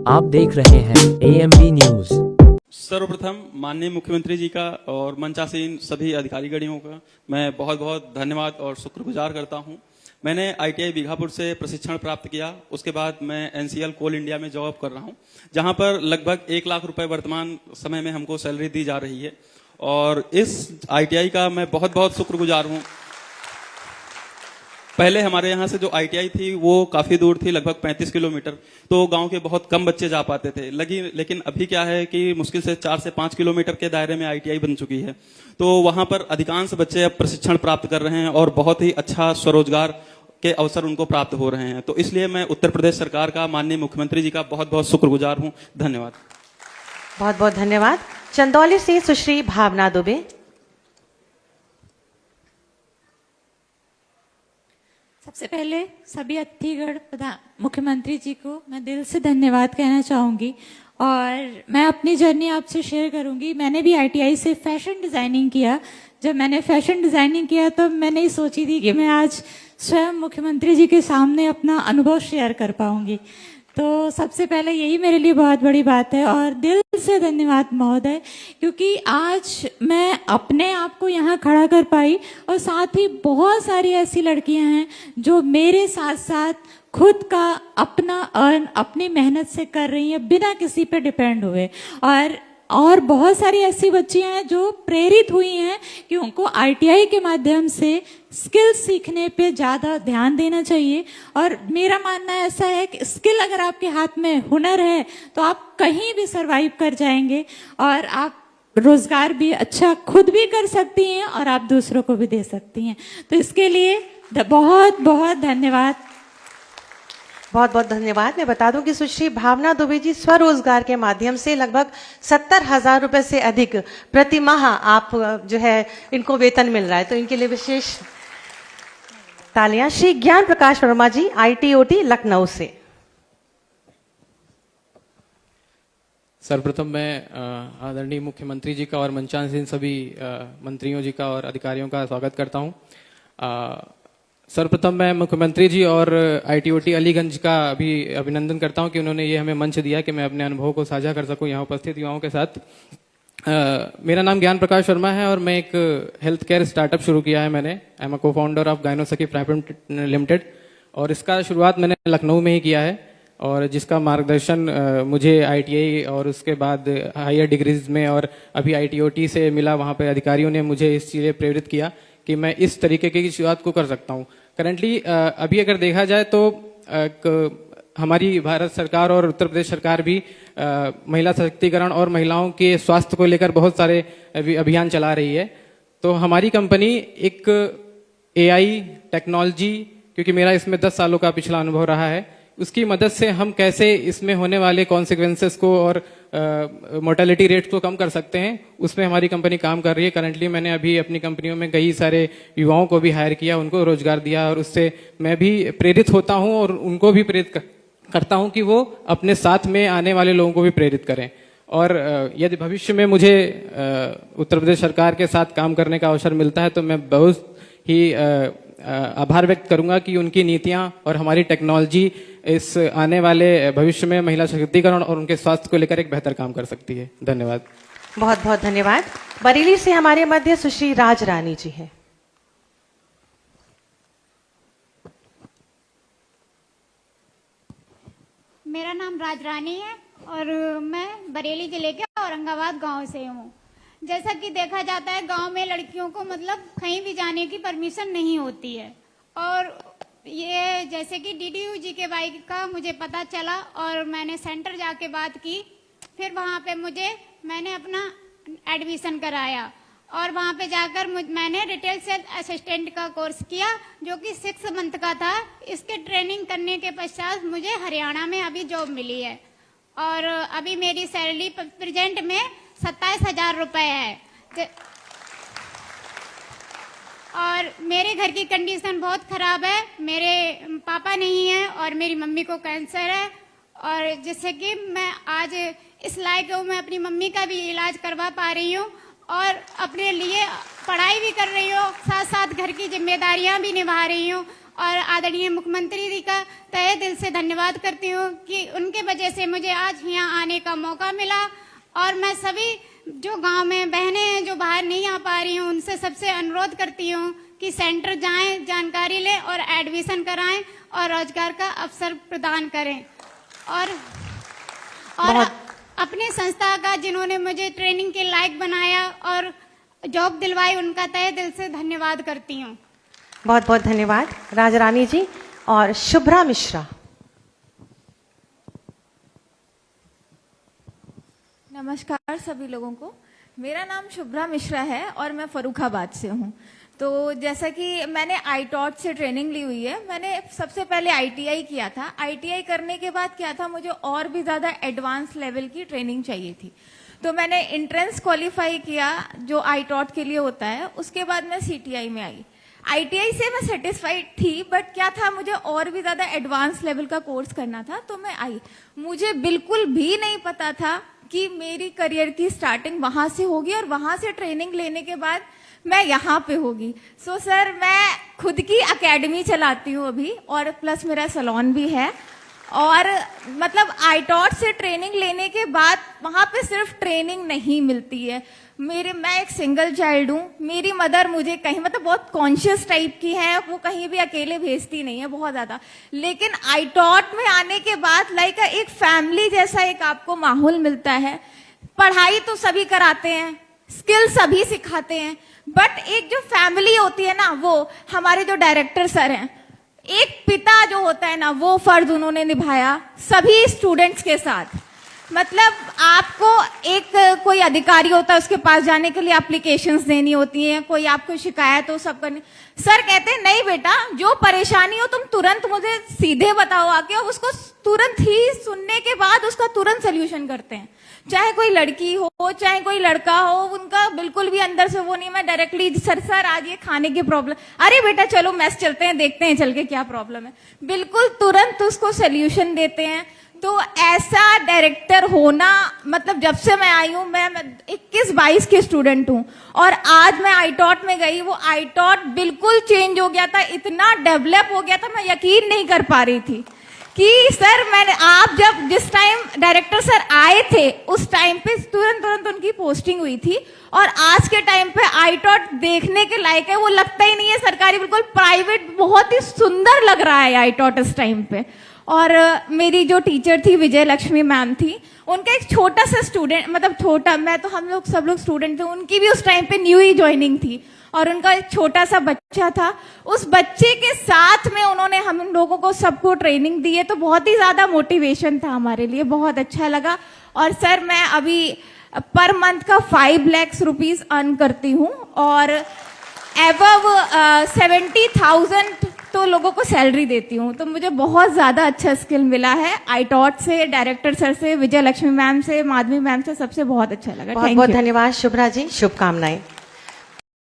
आप देख रहे हैं AMB न्यूज। सर्वप्रथम माननीय मुख्यमंत्री जी का और मंचासीन सभी अधिकारीगणों का मैं बहुत बहुत धन्यवाद और शुक्रगुजार करता हूं। मैंने ITI बीघापुर से प्रशिक्षण प्राप्त किया, उसके बाद मैं NCL कोल इंडिया में जॉब कर रहा हूं, जहां पर लगभग 1 लाख रुपए वर्तमान समय में हमको सैलरी दी जा रही है और इस ITI का मैं बहुत बहुत शुक्रगुजार हूं। पहले हमारे यहाँ से जो ITI थी वो काफी दूर थी, लगभग 35 किलोमीटर, तो गांव के बहुत कम बच्चे जा पाते थे। लेकिन अभी क्या है कि मुश्किल से 4 से 5 किलोमीटर के दायरे में ITI बन चुकी है, तो वहां पर अधिकांश बच्चे अब प्रशिक्षण प्राप्त कर रहे हैं और बहुत ही अच्छा स्वरोजगार के अवसर उनको प्राप्त हो रहे हैं। तो इसलिए मैं उत्तर प्रदेश सरकार का, माननीय मुख्यमंत्री जी का बहुत बहुत शुक्रगुजार हूँ। धन्यवाद। बहुत बहुत धन्यवाद। चंदौली से सुश्री भावना दुबे। सबसे पहले सभी अतिथिगण मुख्यमंत्री जी को मैं दिल से धन्यवाद कहना चाहूँगी और मैं अपनी जर्नी आपसे शेयर करूँगी। मैंने भी ITI से फैशन डिज़ाइनिंग किया। जब मैंने फैशन डिज़ाइनिंग किया तो मैंने ही सोची थी कि मैं आज स्वयं मुख्यमंत्री जी के सामने अपना अनुभव शेयर कर पाऊँगी। तो सबसे पहले यही मेरे लिए बहुत बड़ी बात है और दिल से धन्यवाद महोदय, क्योंकि आज मैं अपने आप को यहाँ खड़ा कर पाई और साथ ही बहुत सारी ऐसी लड़कियाँ हैं जो मेरे साथ साथ खुद का अपना अर्न अपनी मेहनत से कर रही हैं बिना किसी पे डिपेंड हुए, और बहुत सारी ऐसी बच्चियां हैं जो प्रेरित हुई हैं कि उनको ITI के माध्यम से स्किल सीखने पे ज़्यादा ध्यान देना चाहिए। और मेरा मानना ऐसा है कि स्किल अगर आपके हाथ में हुनर है तो आप कहीं भी सरवाइव कर जाएंगे और आप रोजगार भी अच्छा खुद भी कर सकती हैं और आप दूसरों को भी दे सकती हैं। तो इसके लिए बहुत बहुत धन्यवाद। बहुत बहुत धन्यवाद। मैं बता दूं कि सुश्री भावना दुबे जी स्वरोजगार के माध्यम से लगभग 70,000 रुपए से अधिक प्रति माह आप जो है इनको वेतन मिल रहा है, तो इनके लिए विशेष तालियां। श्री ज्ञान प्रकाश वर्मा जी ITOT लखनऊ से। सर्वप्रथम मैं आदरणीय मुख्यमंत्री जी का और मंचासीन सभी मंत्रियों जी का और अधिकारियों का स्वागत करता हूं। सर्वप्रथम मैं मुख्यमंत्री जी और ITOT अलीगंज का भी अभिनंदन करता हूं कि उन्होंने ये हमें मंच दिया कि मैं अपने अनुभव को साझा कर सकूं यहाँ उपस्थित युवाओं के साथ। मेरा नाम ज्ञान प्रकाश वर्मा है और मैं एक हेल्थ केयर स्टार्टअप शुरू किया है। मैंने I am a co-founder of Gynosakhi private limited और इसका शुरुआत मैंने लखनऊ में ही किया है और जिसका मार्गदर्शन मुझे ITI और उसके बाद हायर डिग्रीज में और अभी ITOT से मिला। वहाँ पे अधिकारियों ने मुझे इस चीज़ें प्रेरित किया कि मैं इस तरीके की शुरुआत को कर सकता हूँ। करंटली अभी अगर देखा जाए तो हमारी भारत सरकार और उत्तर प्रदेश सरकार भी महिला सशक्तिकरण और महिलाओं के स्वास्थ्य को लेकर बहुत सारे अभियान चला रही है। तो हमारी कंपनी एक AI टेक्नोलॉजी, क्योंकि मेरा इसमें 10 सालों का पिछला अनुभव रहा है, उसकी मदद से हम कैसे इसमें होने वाले कॉन्सिक्वेंसेस को और मोर्टेलिटी रेट को कम कर सकते हैं, उसमें हमारी कंपनी काम कर रही है। करंटली मैंने अभी अपनी कंपनियों में कई सारे युवाओं को भी हायर किया, उनको रोजगार दिया और उससे मैं भी प्रेरित होता हूं और उनको भी प्रेरित करता हूं कि वो अपने साथ में आने वाले लोगों को भी प्रेरित करें। और यदि भविष्य में मुझे उत्तर प्रदेश सरकार के साथ काम करने का अवसर मिलता है तो मैं बहुत ही आभार व्यक्त करूंगा कि उनकी नीतियां और हमारी टेक्नोलॉजी इस आने वाले भविष्य में महिला सशक्तिकरण और उनके स्वास्थ्य को लेकर एक बेहतर काम कर सकती है। धन्यवाद। बहुत बहुत धन्यवाद। बरेली से हमारे मध्य सुश्री राज रानी जी है। मेरा नाम राज रानी है और मैं बरेली जिले के औरंगाबाद गांव से हूँ। जैसा कि देखा जाता है गांव में लड़कियों को मतलब कहीं भी जाने की परमिशन नहीं होती है और ये जैसे कि DDU जी के बाइक का मुझे पता चला और मैंने सेंटर जाके बात की। फिर वहाँ पे मैंने अपना एडमिशन कराया और वहाँ पे जाकर मैंने रिटेल सेल्स असिस्टेंट का कोर्स किया जो कि 6 मंथ का था। इसके ट्रेनिंग करने के पश्चात मुझे हरियाणा में अभी जॉब मिली है और अभी मेरी सैलरी प्रेजेंट में 27,000 रुपये है और मेरे घर की कंडीशन बहुत खराब है। मेरे पापा नहीं है और मेरी मम्मी को कैंसर है और जिससे कि मैं आज इस लायक हूँ, मैं अपनी मम्मी का भी इलाज करवा पा रही हूँ और अपने लिए पढ़ाई भी कर रही हूँ, साथ साथ घर की जिम्मेदारियां भी निभा रही हूँ। और आदरणीय मुख्यमंत्री जी का तहे दिल से धन्यवाद करती हूँ कि उनके वजह से मुझे आज यहाँ आने का मौका मिला। और मैं सभी जो गांव में बहनें हैं जो बाहर नहीं आ पा रही हूँ, उनसे सबसे अनुरोध करती हूँ कि सेंटर जाएं, जानकारी लें और एडमिशन कराएं और रोजगार का अवसर प्रदान करें। और अपने संस्था का जिन्होंने मुझे ट्रेनिंग के लायक बनाया और जॉब दिलवाई, उनका तहे दिल से धन्यवाद करती हूँ। बहुत बहुत धन्यवाद राजरानी जी। और शुभ्रा मिश्रा। नमस्कार सभी लोगों को, मेरा नाम शुभ्रा मिश्रा है और मैं फर्रुखाबाद से हूँ। तो जैसा कि मैंने आईटॉट से ट्रेनिंग ली हुई है, मैंने सबसे पहले आईटीआई किया था। आईटीआई करने के बाद क्या था, मुझे और भी ज़्यादा एडवांस लेवल की ट्रेनिंग चाहिए थी। तो मैंने एंट्रेंस क्वालिफाई किया जो आईटॉट के लिए होता है, उसके बाद मैं सीटीआई में आई। आईटीआई से मैं सेटिस्फाइड थी, बट क्या था, मुझे और भी ज़्यादा एडवांस लेवल का कोर्स करना था, तो मैं आई। मुझे बिल्कुल भी नहीं पता था कि मेरी करियर की स्टार्टिंग वहाँ से होगी और वहाँ से ट्रेनिंग लेने के बाद मैं यहाँ पे होगी। सो सर, मैं खुद की एकेडमी चलाती हूँ अभी, और प्लस मेरा सैलून भी है। और मतलब आईटॉट से ट्रेनिंग लेने के बाद वहाँ पे सिर्फ ट्रेनिंग नहीं मिलती है। मैं एक सिंगल चाइल्ड हूँ, मेरी मदर मुझे कहीं मतलब बहुत कॉन्शियस टाइप की है, वो कहीं भी अकेले भेजती नहीं है बहुत ज़्यादा। लेकिन आईटॉट में आने के बाद लाइक एक फैमिली जैसा एक आपको माहौल मिलता है। पढ़ाई तो सभी कराते हैं, स्किल सभी सिखाते हैं, बट एक जो फैमिली होती है ना, वो हमारे जो डायरेक्टर सर हैं, एक पिता जो होता है ना, वो फर्ज उन्होंने निभाया सभी स्टूडेंट्स के साथ। मतलब आपको एक कोई अधिकारी होता है, उसके पास जाने के लिए एप्लीकेशंस देनी होती हैं, कोई आपको शिकायत हो सब करनी। सर कहते हैं नहीं बेटा, जो परेशानी हो तुम तुरंत मुझे सीधे बताओ आके, और उसको तुरंत ही सुनने के बाद उसका तुरंत सोल्यूशन करते हैं। चाहे कोई लड़की हो चाहे कोई लड़का हो, उनका बिल्कुल भी अंदर से वो नहीं, मैं डायरेक्टली सर आज ये खाने की प्रॉब्लम, अरे बेटा चलो मेस चलते हैं, देखते हैं चल के क्या प्रॉब्लम है, बिल्कुल तुरंत उसको सोल्यूशन देते हैं। तो ऐसा डायरेक्टर होना, मतलब जब से मैं आई हूँ, मैं 21-22 की स्टूडेंट हूँ, और आज मैं आईटॉट में गई, वो आईटॉट बिल्कुल चेंज हो गया था, इतना डेवलप हो गया था, मैं यकीन नहीं कर पा रही थी कि सर आप जब जिस टाइम डायरेक्टर सर आए थे, उस टाइम पे तुरंत उनकी पोस्टिंग हुई थी, और आज के टाइम पे आईटॉट देखने के लायक है। वो लगता ही नहीं है सरकारी, बिल्कुल प्राइवेट, बहुत ही सुंदर लग रहा है आईटॉट इस टाइम पे। और मेरी जो टीचर थी विजय लक्ष्मी मैम थी, उनका एक छोटा सा स्टूडेंट, मतलब छोटा, मैं तो हम लोग सब लोग स्टूडेंट थे, उनकी भी उस टाइम पे न्यू ही ज्वाइनिंग थी, और उनका एक छोटा सा बच्चा था। उस बच्चे के साथ में उन्होंने हम लोगों को सबको ट्रेनिंग दी है, तो बहुत ही ज्यादा मोटिवेशन था हमारे लिए, बहुत अच्छा लगा। और सर मैं अभी पर मंथ का 5 लाख रुपीज अर्न करती हूँ, और एबव 70,000 तो लोगों को सैलरी देती हूँ। तो मुझे बहुत ज़्यादा अच्छा स्किल मिला है आईटॉट से, डायरेक्टर सर से, विजय लक्ष्मी मैम से, माधवी मैम से, सबसे बहुत अच्छा लगा। बहुत बहुत धन्यवाद शुभ्रा जी, शुभकामनाएं।